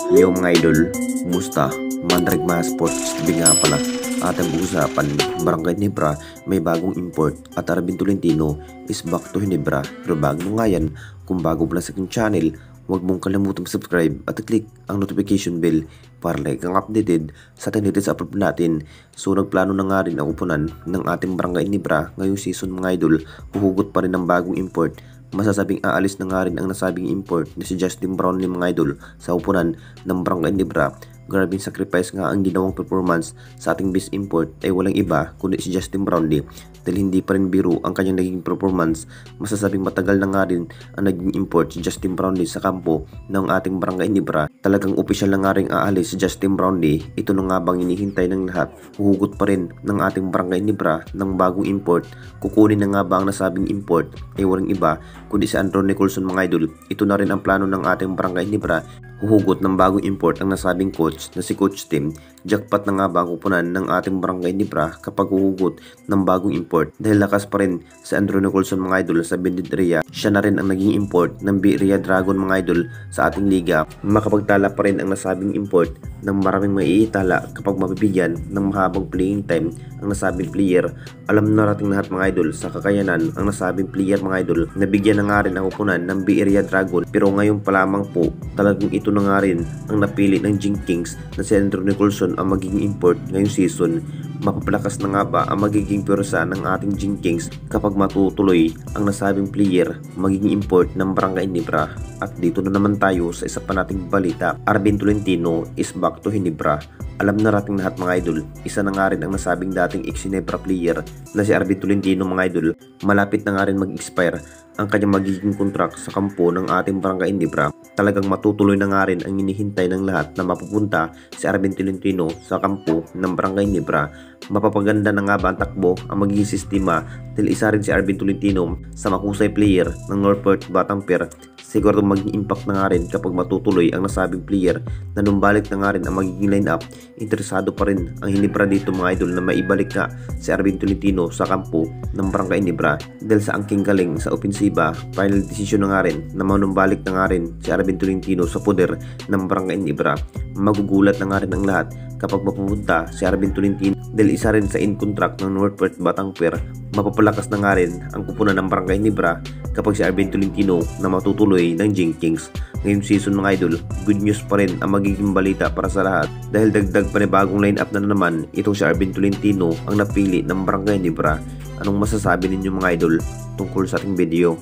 Yo mga idol, kumusta? Mandragma Sports din nga pala. Ating pag-usapan, Barangay Ginebra may bagong import at Arvin Tolentino is back to Ginebra. Pero bago mo nga yan, kung bago pa lang sa aking channel, huwag mong kalimutang subscribe at click ang notification bell para like ang updated sa ating latest upload natin. So nagplano na nga rin ang upunan ng ating Barangay Ginebra ngayong season mga idol. Huhugot pa rin ng bagong import. Masasabing aalis na nga rin ang nasabing import na si Justin Brownlee mga idol sa upunan ng Barangay Ginebra. Grabing sacrifice nga ang ginawang performance sa ating best import ay walang iba kundi si Justin Brownlee. Dahil hindi pa rin biro ang kanyang naging performance, masasabing matagal na nga rin ang naging import si Justin Brownlee sa kampo ng ating Barangay Ginebra. Talagang opisyal na nga rin aalis si Justin Brownlee. Ito na nga bang hinihintay ng lahat? Huhugot pa rin ng ating Barangay Ginebra ng bagong import. Kukunin na nga ba ang nasabing import ay walang iba kundi si Andrew Nicholson mga idol. Ito na rin ang plano ng ating Barangay Ginebra. Huhugot ng bagong import ang nasabing coach na si Coach Tim. Jackpot na nga ba ang kupunan ng ating Barangay Ginebra kapag huhugot ng bagong import? Dahil lakas pa rin si Andrew Nicholson mga idol sa Bendit area. Siya na rin ang naging import ng Biria Dragon mga idol sa ating liga. Makapagtala pa rin ang nasabing import ng maraming maiitala kapag mabibigyan ng mahabang playing time ang nasabing player. Alam na nating lahat mga idol sa kakayanan ang nasabing player mga idol. Nabigyan na nga rin ang kupunan ng Biria Dragon, pero ngayon pa lamang po talagang ito na nga rin ang napili ng Jing Kings na si Andrew Nicholson ang magiging import ngayong season. Mapapalakas na nga ba ang magiging pwersa ng ating Jing Kings kapag matutuloy ang nasabing player magiging import ng Barangay Ginebra? At dito na naman tayo sa isa pa nating balita. Arvin Tolentino is back to Ginebra. Alam na nating lahat mga idol, isa na nga rin ang nasabing dating ex-Ginebra player na si Arvin Tolentino mga idol. Malapit na nga rin mag-expire ang kanyang magiging contract sa kampo ng ating Barangay Ginebra. Talagang matutuloy na nga rin ang hinihintay ng lahat na mapupunta si Arvin Tolentino sa kampo ng Barangay Ginebra. Mapapaganda na nga ba ang takbo ang magiging sistema dahil isa rin si Arvin Tolentino sa makusay player ng Northport Batangas. Siguro maging impact na nga rin kapag matutuloy ang nasabing player na numbalik na nga rin ang magiging lineup. Interesado pa rin ang Ginebra dito mga idol na maibalik nga si Arvin Tolentino sa kampo ng Barangay Ginebra dahil sa angking galing sa opensiba. Final decision na nga rin na manumbalik na nga rin si Arvin Tolentino sa poder ng Barangay Ginebra. Magugulat na nga rin ang lahat kapag mapupunta si Arvin Tolentino dahil isa rin sa in-contract ng Northport Batangas. Mapapalakas na nga rin ang kupunan ng Barangay Ginebra kapag si Arvin Tolentino na matutuloy ng Jing Kings. Ngayong season mga idol, good news pa rin ang magiging balita para sa lahat dahil dagdag pa ni bagong lineup na naman itong si Arvin Tolentino ang napili ng Barangay Ginebra. Anong masasabi ninyo mga idol tungkol sa ating video?